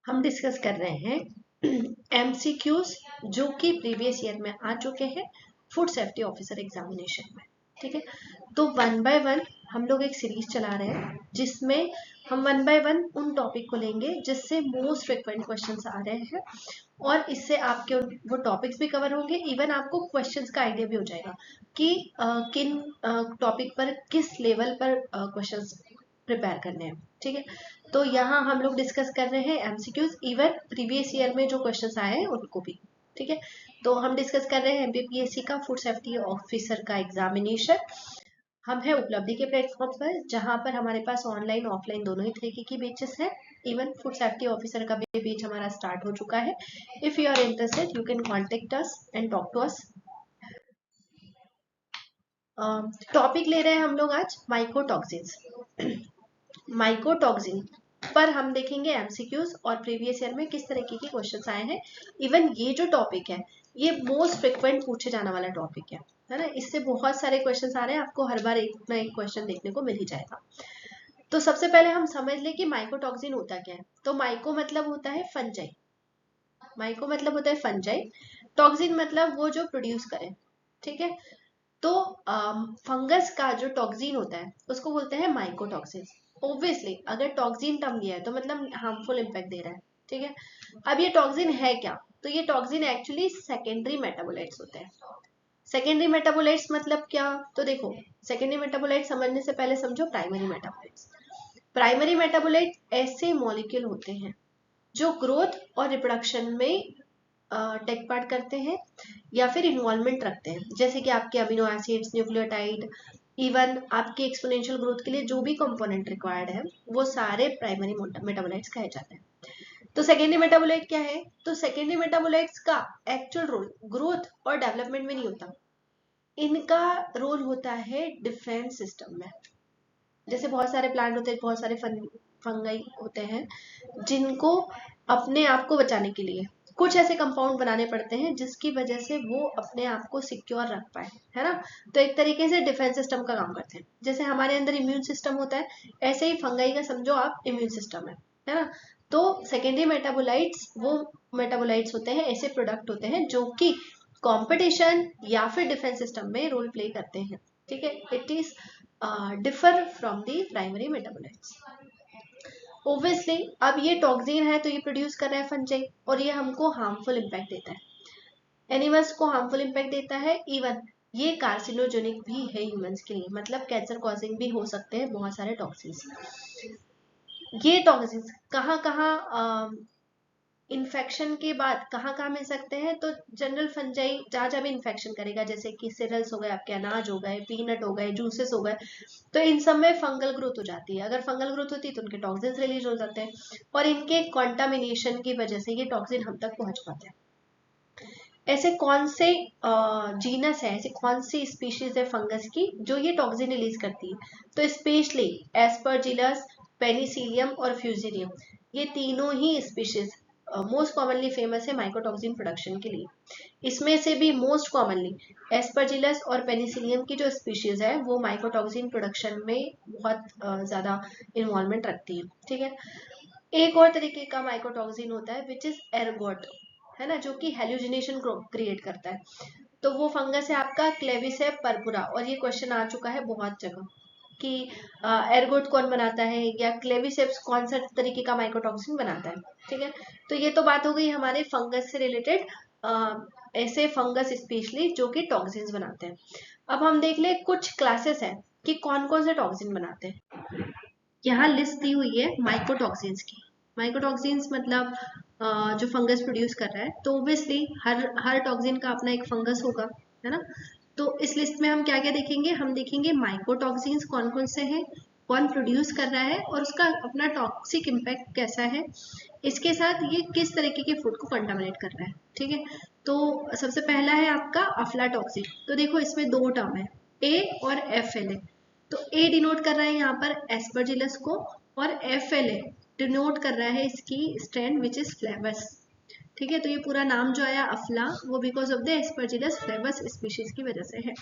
हम डिस्कस कर रहे हैं एमसीक्यूज जो कि प्रीवियस ईयर में आ चुके हैं फूड सेफ्टी ऑफिसर एग्जामिनेशन में। ठीक है, तो वन बाय वन हम लोग एक सीरीज चला रहे हैं जिसमें हम वन बाय वन उन टॉपिक को लेंगे जिससे मोस्ट फ्रिक्वेंट क्वेश्चंस आ रहे हैं और इससे आपके वो टॉपिक्स भी कवर होंगे। इवन आपको क्वेश्चंस का आइडिया भी हो जाएगा कि किन टॉपिक पर किस लेवल पर क्वेश्चंस प्रिपेयर करने हैं। ठीक है, तो यहाँ हम लोग डिस्कस कर रहे हैं एमसीक्यूज इवन प्रीवियस ईयर में जो क्वेश्चंस आए हैं उनको भी। ठीक है, तो हम डिस्कस कर रहे हैं एमपीपीएससी का फूड सेफ्टी ऑफिसर का एग्जामिनेशन। हम है उपलब्धि के प्लेटफॉर्म पर जहां पर हमारे पास ऑनलाइन ऑफलाइन दोनों ही तरीके की बेचेस है। इवन फूड सेफ्टी ऑफिसर का भी बेच हमारा स्टार्ट हो चुका है। If you are interested you can contact us and talk to us. Topic ले रहे हैं हम लोग आज माइकोटॉक्सिन्स। माइकोटॉक्सिन पर हम देखेंगे एमसीक्यूज और प्रीवियस ईयर में किस तरीके के क्वेश्चंस आए हैं। इवन ये जो टॉपिक है ये मोस्ट फ्रिक्वेंट पूछे जाने वाला टॉपिक है ना। इससे बहुत सारे क्वेश्चंस आ रहे हैं, आपको हर बार एक ना एक क्वेश्चन देखने को मिल ही जाएगा। तो सबसे पहले हम समझ लें कि माइकोटॉक्सिन होता क्या है। तो माइको मतलब होता है फंजाई, माइको मतलब होता है फंजाई, टॉक्सिन मतलब वो जो प्रोड्यूस करे। ठीक है, तो फंगस का जो टॉक्सिन होता है उसको बोलते हैं माइकोटॉक्सिन। ऑब्वियसली अगर टॉक्सिन टर्म दिया है तो मतलब हार्मफुल इम्पैक्ट दे रहा है। ठीक है, अब ये टॉक्सिन है क्या? तो ये टॉक्सिन एक्चुअली सेकेंडरी मेटाबोलाइट्स होते हैं। सेकेंडरी मेटाबोलाइट्स मतलब क्या? तो देखो, सेकेंडरी मेटाबोलाइट समझने से पहले समझो प्राइमरी मेटाबोलाइट्स। प्राइमरी मेटाबोलाइट ऐसे मॉलिक्यूल होते हैं जो ग्रोथ और रिप्रोडक्शन में टेक पार्ट करते हैं या फिर इन्वॉल्वमेंट रखते हैं, जैसे कि आपके अमीनो एसिड्स, न्यूक्लियोटाइड, इवन आपके एक्सपोनेंशियल ग्रोथ के लिए जो भी कंपोनेंट रिक्वायर्ड है वो सारे प्राइमरी मेटाबोलाइट्स कहे जाते हैं। तो सेकेंडरी मेटाबोलाइट क्या है? तो सेकेंडरी मेटाबोलाइट्स का एक्चुअल रोल ग्रोथ और डेवलपमेंट में नहीं होता, इनका रोल होता है डिफेंस सिस्टम में। जैसे बहुत सारे प्लांट होते हैं, बहुत सारे फंगाई होते हैं जिनको अपने आप को बचाने के लिए कुछ ऐसे कंपाउंड बनाने पड़ते हैं जिसकी वजह से वो अपने आप को सिक्योर रख पाए, है ना। तो एक तरीके से डिफेंस सिस्टम का काम करते हैं। जैसे हमारे अंदर इम्यून सिस्टम होता है, ऐसे ही फंगाई का समझो आप इम्यून सिस्टम है ना। तो सेकेंडरी मेटाबोलाइट्स वो मेटाबोलाइट्स होते हैं, ऐसे प्रोडक्ट होते हैं जो कि कंपटीशन या फिर डिफेंस सिस्टम में रोल प्ले करते हैं। ठीक है, it is differ from the primary metabolites. Obviously अब ये टॉक्सिन है तो ये प्रोड्यूस कर रहा है फंजाई और ये हमको हार्मफुल इम्पैक्ट देता है, एनिमल्स को हार्मफुल इम्पैक्ट देता है। इवन ये कार्सिनोजेनिक भी है ह्यूमंस के लिए, मतलब कैंसर कॉजिंग भी हो सकते हैं बहुत सारे टॉक्सिन्स। ये टॉक्सिन्स कहाँ कहाँ इन्फेक्शन के बाद कहाँ कहाँ मिल सकते हैं? तो जनरल फंजाई जहाँ जहाँ भी इन्फेक्शन करेगा, जैसे कि सिरल्स हो गए, आपके अनाज हो गए, पीनट हो गए, जूसेस हो गए, तो इन सब में फंगल ग्रोथ हो जाती है। अगर फंगल ग्रोथ होती है तो उनके टॉक्सिन्स रिलीज हो जाते हैं और इनके कॉन्टामिनेशन की वजह से ये टॉक्सिन हम तक पहुंच पाते हैं। ऐसे कौन से जीनस है, ऐसे कौन सी स्पीशीज है फंगस की जो ये टॉक्सिन रिलीज करती है? तो स्पेशली एस्परजिलस, पेनिसिलियम और फ्यूजेरियम, ये तीनों ही स्पीशीज मोस्ट कॉमनली फेमस है माइकोटॉक्सिन प्रोडक्शन के लिए। इसमें से भी मोस्ट कॉमनली एस्परजिलस और पेनिसिलियम की जो स्पीशीज है वो माइकोटॉक्सिन प्रोडक्शन में बहुत ज्यादा इन्वॉल्वमेंट रखती है। ठीक है, एक और तरीके का माइकोटॉक्सिन होता है विच इज एर्गोट, है ना, जो कि हेल्यूजिनेशन क्रिएट करता है। तो वो फंगस है आपका क्लेविसेप पर्पुरा, और ये क्वेश्चन आ चुका है बहुत जगह कि एर्गोट कौन बनाता है या क्लेविसेप्स कौन सा तरीके का माइकोटॉक्सिन बनाता है। ठीक है, तो ये तो बात हो गई हमारे फंगस से रिलेटेड, ऐसे फंगस स्पेशली जो कि टॉक्सिन्स बनाते हैं। अब हम देख ले कुछ क्लासेस है कि कौन कौन से टॉक्सिन बनाते हैं। यहाँ लिस्ट दी हुई है माइकोटॉक्सिन्स की। माइकोटॉक्सिन्स मतलब जो फंगस प्रोड्यूस कर रहा है, तो ऑब्वियसली हर टॉक्सिन का अपना एक फंगस होगा, है ना। तो इस लिस्ट में हम क्या क्या देखेंगे? हम देखेंगे माइकोटॉक्सिन्स कौन कौन से हैं, कौन प्रोड्यूस कर रहा है और उसका अपना टॉक्सिक इम्पैक्ट कैसा है, इसके साथ ये किस तरीके के फूड को कंटामिनेट कर रहा है। ठीक है, तो सबसे पहला है आपका अफ्लाटॉक्सिन। तो देखो इसमें दो टर्म है, ए और एफ एल ए। तो ए डिनोट कर रहा है यहाँ पर एस्परजिलस को और एफ एल ए डिनोट कर रहा है इसकी स्ट्रैंड विच इज फ्लेवस। ठीक है, तो ये पूरा नाम जो आया अफ्ला वो because of the Aspergillus फ्लेवस species की वजह से है।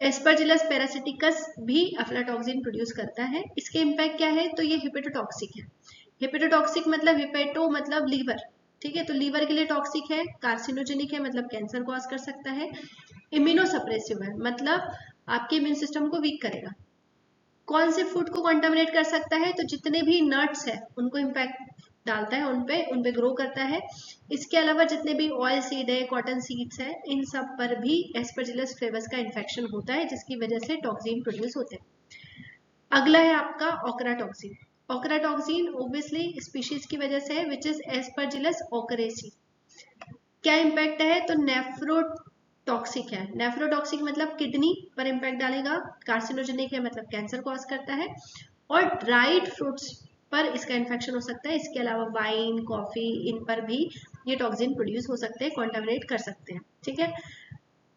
एस्परजिलस पैरासिटिकस भी अफ्लाटॉक्सिन प्रोड्यूस करता है। इसके इम्पैक्ट क्या है? तो ये हिपेटोटॉक्सिक है। हेपेटोटॉक्सिक मतलब हेपेटो मतलब लीवर, ठीक है, तो लीवर के लिए टॉक्सिक है, कार्सिनोजेनिक है मतलब कैंसर कॉज कर सकता है, इम्यूनोसप्रेसिव है मतलब आपके इम्यून सिस्टम को वीक करेगा। कौन से फूड को कंटामिनेट कर सकता है, तो जितने भी नट्स है उनको इम्पैक्ट डालता है, उन पे ग्रो करता है। इसके अलावा जितने भी ऑयल सीड है, कॉटन सीड्स है, इन सब पर भी एस्परजिलस फ्लेवर्स का इन्फेक्शन होता है, जिसकी वजह से टॉक्सिन प्रोड्यूस होते हैं। अगला है आपका ओकराटॉक्सिन। ओकराटॉक्सिन ओब्वियसली स्पीशीज की वजह से है, विच इज एस्परजिलस ओकरेसी। क्या इम्पैक्ट है, तो नेफ्रोटॉक्सिक है। नेफ्रोटॉक्सिक मतलब किडनी पर इम्पैक्ट डालेगा, कार्सिनोजेनिक है मतलब कैंसर कॉज करता है, और ड्राइड फ्रूट्स पर इसका इन्फेक्शन हो सकता है। इसके अलावा वाइन, कॉफी, इन पर भी ये टॉक्सिन प्रोड्यूस हो सकते हैं, कॉन्टामिनेट कर सकते हैं, ठीक है।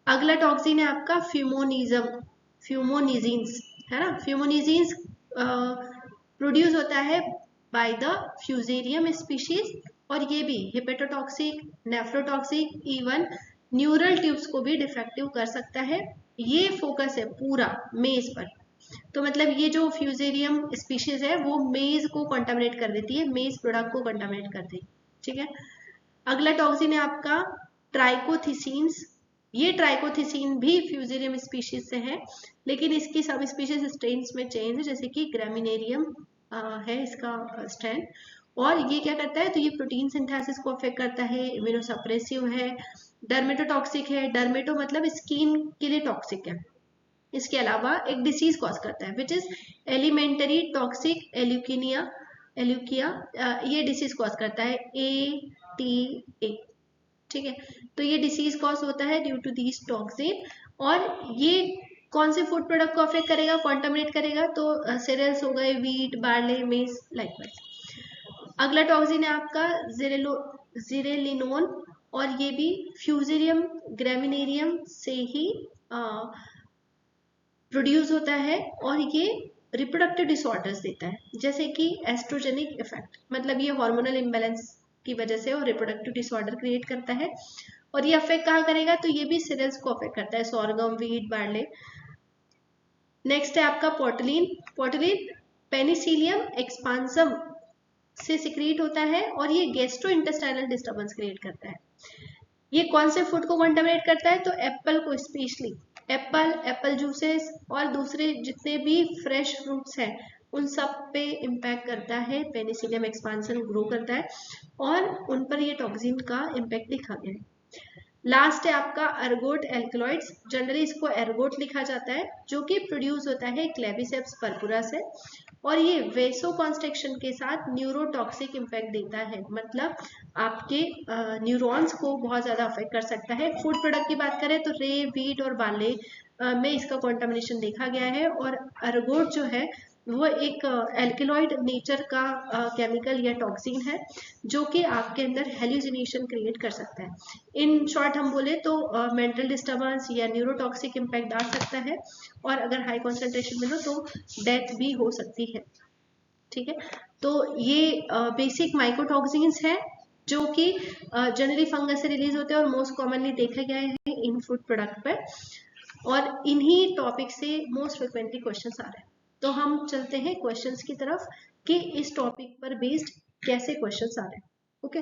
अगला टॉक्सिन है आपका फ्यूमोनिज्म, फ्यूमोनिजीन्स, है ना। फ्यूमोनिजीन्स प्रोड्यूस होता है बाय द फ्यूजेरियम स्पीशीज, और ये भी hepatotoxic, nephrotoxic, even neural tubes को भी डिफेक्टिव कर सकता है। ये फोकस है पूरा मेज पर, तो मतलब ये जो फ्यूजेरियम स्पीशीज है वो मेज को कंटामिनेट कर देती है, मेज प्रोडक्ट को कंटामिनेट कर देती है, ठीक है। अगला टॉक्सिन है आपका ट्राइकोथिसिन्स। ये ट्राइकोथिसिन भी फ्यूजेरियम स्पीशीज से है, लेकिन इसकी सब स्पीशीज स्ट्रेन्स में चेंज है, जैसे कि ग्रामिनेरियम है इसका स्ट्रेन। और ये क्या करता है, तो ये प्रोटीन सिंथेसिस को अफेक्ट करता है, इम्यूनोसप्रेसिव है, डर्मेटोटॉक्सिक है। डर्मेटो मतलब स्किन के लिए टॉक्सिक है। इसके अलावा एक डिसीज कॉज करता है, विच इज एलिमेंटरी टॉक्सिक एल्यूकिनिया, एल्यूकिया, ये डिसीज कॉज करता है, ATA, ठीक है। तो ये डिसीज कॉज होता है ड्यू टू दीज टॉक्सिन। और ये कौन से फूड प्रोडक्ट को अफेक्ट करेगा, कॉन्टामिनेट करेगा, तो सीरियल्स हो गए, व्हीट, बार्ले, मेज, लाइकवाइज। अगला टॉक्सिन है आपका जिरेलिनोन, और ये भी फ्यूजेरियम ग्रामिनेरियम से ही प्रोड्यूस होता है, और ये रिप्रोडक्टिव डिसऑर्डर्स देता है, जैसे कि एस्ट्रोजेनिक इफेक्ट, मतलब ये हार्मोनल इम्बैलेंस की वजह से और रिप्रोडक्टिव डिसऑर्डर क्रिएट करता है। और ये अफेक्ट कहाँ करेगा, तो ये भी सीरियल्स को अफेक्ट करता है, सोरगम, व्हीट, बार्ले। नेक्स्ट है आपका पोर्टलिन। पोर्टलिन पेनिसिलियम एक्सपांसम से सिक्रीट होता है, और ये गैस्ट्रो इंटेस्टाइनल डिस्टर्बेंस क्रिएट करता है। ये कौन से फूड को कंटामिनेट करता है, तो एप्पल को, स्पेशली एप्पल, एप्पल जूसेस और दूसरे जितने भी फ्रेश फ्रूट्स हैं उन सब पे इम्पैक्ट करता है, पेनिसिलियम एक्सपांसन ग्रो करता है, और उन पर ये टॉक्सिन का इम्पैक्ट दिखा गया है। लास्ट है आपका अर्गोट एल्कलॉइड्स। जनरली इसको एर्गोट लिखा जाता है, जो कि प्रोड्यूस होता है क्लेविसेप्स पर्पुरा से, और ये वेसोकॉन्स्ट्रिक्शन के साथ न्यूरोटॉक्सिक इम्पैक्ट देता है, मतलब आपके न्यूरॉन्स को बहुत ज़्यादा अफेक्ट कर सकता है। फूड प्रोडक्ट की बात करें तो रे, व्हीट और बार्ले में इसका कॉन्टामिनेशन देखा गया है, और अर्गोट जो है वो एक एल्केलॉइड नेचर का केमिकल या टॉक्सिन है, जो कि आपके अंदर हेल्यूसिनेशन क्रिएट कर सकता है। इन शॉर्ट हम बोले तो मेंटल डिस्टर्बेंस या न्यूरोटॉक्सिक इम्पैक्ट डाल सकता है, और अगर हाई कॉन्सेंट्रेशन में हो तो डेथ भी हो सकती है, ठीक है। तो ये बेसिक माइकोटॉक्सिन्स हैं, जो कि जनरली फंगस से रिलीज होते हैं और मोस्ट कॉमनली देखे गए हैं इन फूड प्रोडक्ट पर, और इन्हीं टॉपिक से मोस्ट फ्रिक्वेंटली क्वेश्चंस आ रहे हैं। तो हम चलते हैं क्वेश्चंस की तरफ कि इस टॉपिक पर बेस्ड कैसे क्वेश्चंस आ रहे हैं। ओके,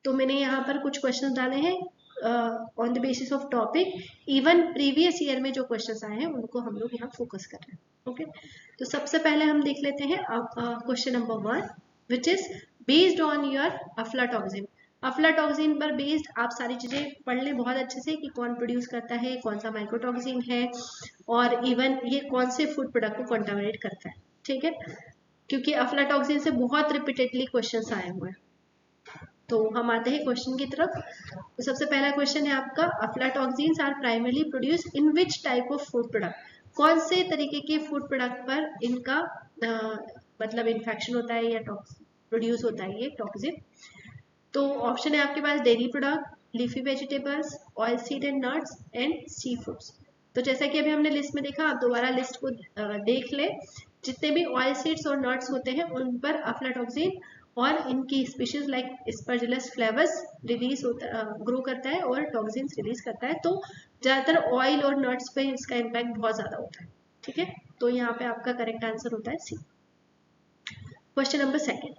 तो मैंने यहाँ पर कुछ क्वेश्चंस डाले हैं on the basis of topic. Even previous year में जो क्वेश्चंस आए हैं उनको हम लोग यहाँ फोकस कर रहे हैं। ओके, तो सबसे पहले हम देख लेते हैं question number 1, which is based on your aflatoxin. Aflatoxin पर बेस्ड आप सारी चीजें पढ़ लें बहुत अच्छे से, कि कौन प्रोड्यूस करता है, कौन सा माइकोटॉक्सिन है, और इवन ये कौन से फूड प्रोडक्ट को कंटामिनेट करता है, ठीक है। क्योंकि अफ्लाटॉक्सिन से बहुत रिपीटेडली क्वेश्चंस आए हुए हैं। तो हम आते हैं क्वेश्चन की तरफ। तो सबसे पहला क्वेश्चन है आपका, aflatoxins are primarily produce in which type of food product. कौन से तरीके के फूड प्रोडक्ट पर इनका मतलब इन्फेक्शन होता है या प्रोड्यूस होता है ये टॉक्सिन। तो ऑप्शन है आपके पास dairy product, leafy vegetables, oil seed and nuts and sea foods. तो जैसा कि अभी हमने लिस्ट में देखा, आप दोबारा लिस्ट को देख ले। जितने भी ऑयल सीड्स और नट्स होते हैं उन पर अफ्लाटॉक्सिन और इनकी species like Aspergillus flavours release होता, ग्रो करता है और टॉक्सिन्स रिलीज करता है। तो ज्यादातर ऑयल और नट्स पे इसका इम्पैक्ट बहुत ज्यादा होता है, ठीक है। तो यहाँ पे आपका करेक्ट आंसर होता है C. Question number 2,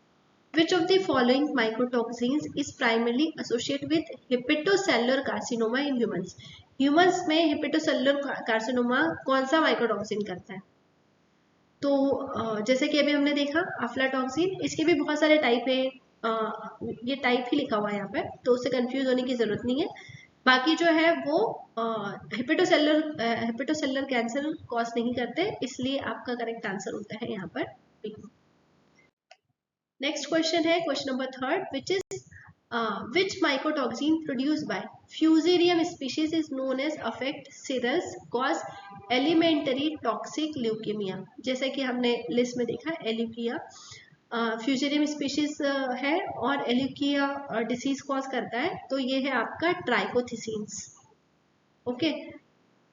Which of the following mycotoxins is primarily associated with hepatocellular carcinoma in humans? Humans में hepatocellular carcinoma कौन सा mycotoxin करता है? तो जैसे कि अभी हमने देखा अफ्लाटॉक्सिन, इसके भी बहुत सारे टाइप है, ये टाइप ही लिखा हुआ है यहाँ पे, तो उससे कंफ्यूज होने की जरूरत नहीं है। बाकी जो है वो हेपेटोसेलुलर कैंसर कॉज नहीं करते, इसलिए आपका करेक्ट आंसर होता है यहाँ पर बी। नेक्स्ट क्वेश्चन है question number third, which mycotoxin produced by Fusarium species is known as affect cells cause elementary toxic leukemia। जैसे कि हमने लिस्ट में देखा एल्यूकिया फ्यूजेरियम स्पीशीज है और एल्यूकिया डिसीज कॉज करता है, तो ये है आपका ट्राइकोथिसिन्स। ओके,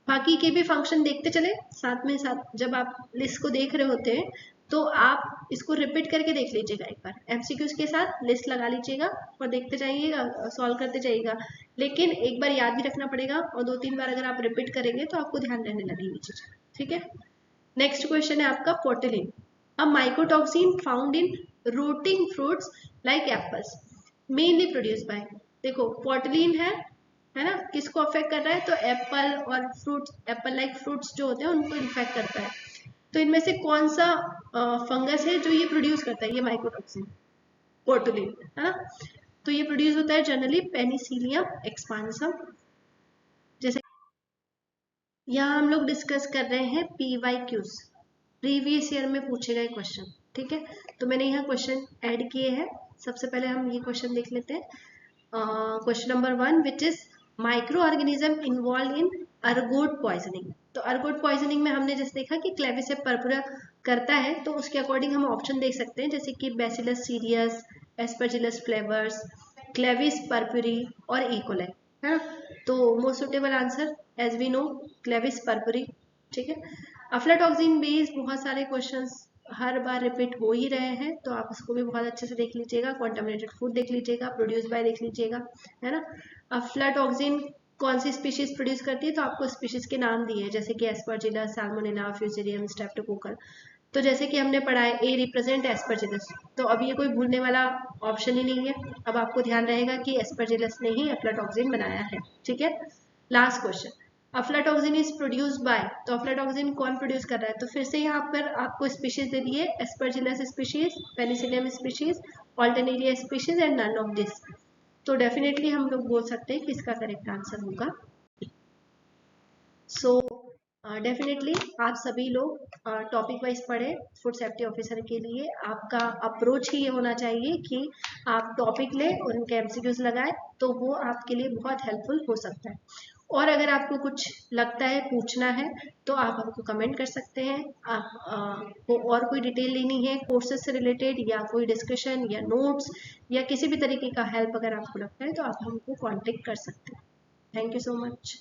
बाकी के भी फंक्शन देखते चले साथ में साथ, जब आप लिस्ट को देख रहे होते हैं तो आप इसको रिपीट करके देख लीजिएगा, एक बार एमसीक्यूज के साथ लिस्ट लगा लीजिएगा और देखते जाइएगा, सॉल्व करते जाइएगा। लेकिन एक बार याद भी रखना पड़ेगा और 2-3 बार अगर आप रिपीट करेंगे तो आपको ध्यान रहने लगेगी चीज। ठीक है, नेक्स्ट क्वेश्चन है आपका patulin, a mycotoxin found in rotting fruits like apples mainly produce by. देखो पोर्टलिन है ना, किसको अफेक्ट कर रहा है? तो एप्पल और फ्रूट्स, एप्पल लाइक फ्रूट्स जो होते हैं उनको इन्फेक्ट करता है। तो इनमें से कौन सा फंगस है जो ये प्रोड्यूस करता है ये माइकोटॉक्सिन? पोर्टुलिन, है ना। तो ये प्रोड्यूस होता है जनरली पेनिसिलियम एक्सपांसम। जैसे यहाँ हम लोग डिस्कस कर रहे हैं PYQs, प्रीवियस ईयर में पूछे गए क्वेश्चन। ठीक है, तो मैंने यहाँ क्वेश्चन ऐड किए हैं। सबसे पहले हम ये क्वेश्चन देख लेते हैं। Question number 1, which is micro organism involve in ergot poisoning. तो अर्गोट पॉइजनिंग में हमने जैसे देखा कि क्लेविसेप पर्पुरा करता है, तो उसके अकॉर्डिंग हम ऑप्शन देख सकते हैं, जैसे कि Bacillus cereus, Aspergillus flavus, Claviceps purpurea और इकोलाई, है ना। तो most suitable answer as we know Claviceps purpurea. ठीक है, अफ्लाटॉक्सिन बेस्ड बहुत सारे क्वेश्चंस हर बार रिपीट हो ही रहे हैं, तो आप उसको भी बहुत अच्छे से देख लीजिएगा। कॉन्टामिनेटेड फूड देख लीजिएगा, प्रोड्यूस बाय देख लीजिएगा, है ना। अफ्लाटॉक्सिन कौन सी स्पीशीज प्रोड्यूस करती है? तो आपको स्पीशीज के नाम दिए हैं, जैसे कि एस्परजिलस, साल्मोनेला, फ्यूजेरियम, स्ट्रेप्टोकोकल। तो जैसे कि हमने पढ़ा है ए रिप्रेजेंट एस्परजिलस, तो अब ये कोई भूलने वाला ऑप्शन ही नहीं है। अब आपको ध्यान रहेगा कि एस्परजिलस ने ही अफ्लाटॉक्सिन बनाया है। ठीक है, last question, aflatoxin is produced by. तो अफ्लाटॉक्सिन कौन प्रोड्यूस कर रहा है? तो फिर से यहाँ पर आपको स्पीशीज दे दिए, Aspergillus species, Penicillium species, Alternaria species and none of this. तो डेफिनेटली हम लोग बोल सकते हैं कि इसका करेक्ट आंसर होगा। सो डेफिनेटली आप सभी लोग टॉपिक वाइज पढ़े फूड सेफ्टी ऑफिसर के लिए। आपका अप्रोच ही ये होना चाहिए कि आप टॉपिक लें और उनके एमसीक्यूज लगाएं, तो वो आपके लिए बहुत हेल्पफुल हो सकता है। और अगर आपको कुछ लगता है पूछना है तो आप हमको कमेंट कर सकते हैं। आपको और कोई डिटेल लेनी है कोर्सेज से रिलेटेड या कोई डिस्कशन या नोट्स या किसी भी तरीके का हेल्प अगर आपको लगता है तो आप हमको कांटेक्ट कर सकते हैं। Thank you so much.